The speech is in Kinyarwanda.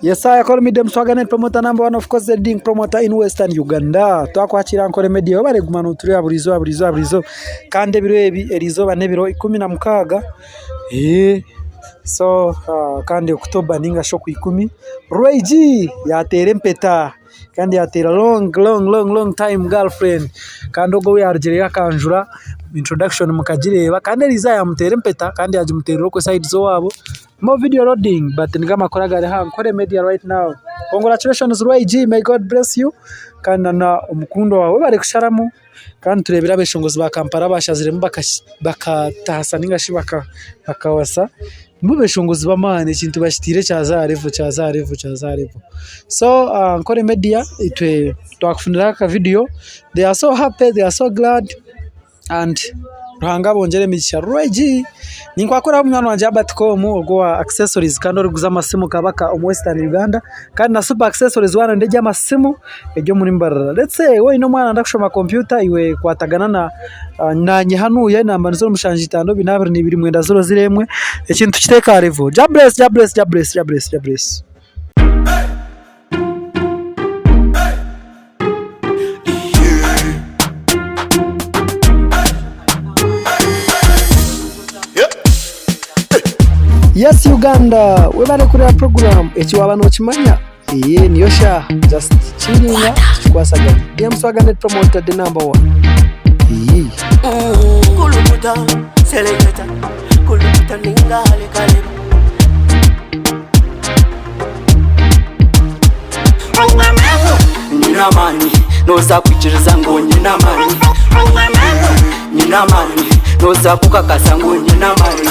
Yes, I call me them Swaganet promoter number one, of course the leading promoter in Western Uganda. Twakwakira nkore media bari gumana turi aburizo kandi biro erizo bane biro 16 so kandi October ninga sho ku 10 Roy G yatere mpeta kandi yatera long time girlfriend kandi ogo yargerera kanjura introduction mukagireba kandi riza yamutere mpeta kandi yajimuterero ko side zo wabo more video loading but ngama koragare ha nkore media right now. Congratulations Roy G, may God bless you kandi na umukundo wawe bari kusharamu kandi turebera beshongozi ba Kampala bashaziremo bakatahasa ningashi bakawasa mubeshongozi bamane ikintu bashitire cyazarevu so nkore media itwe twakufunira ka video. They are so happy, they are so glad and ruhanga bongere migisha Roy G ninkwakora mwana wanje Abatcom ubwo accessories kandi oruguza amasimu kabaka Western Uganda kandi na super accessories wana ndeje amasimu ejo muri mbarara. Let's say we no mwana ndakushoma computer iwe kwatagana na nanye hanuye namba nzo mushanje 5 mwenda 0 ekintu kiteka revo. Jabless. Yes Uganda, we bari kuri program ekiwabano kimanya niyo sha just chillinga kwasaga dem Swaganet promoter the number one kulubuta selector kulubuta ningale kale nina mani no zakwikiriza ngo nina mani no zakukakasa ngo nina mani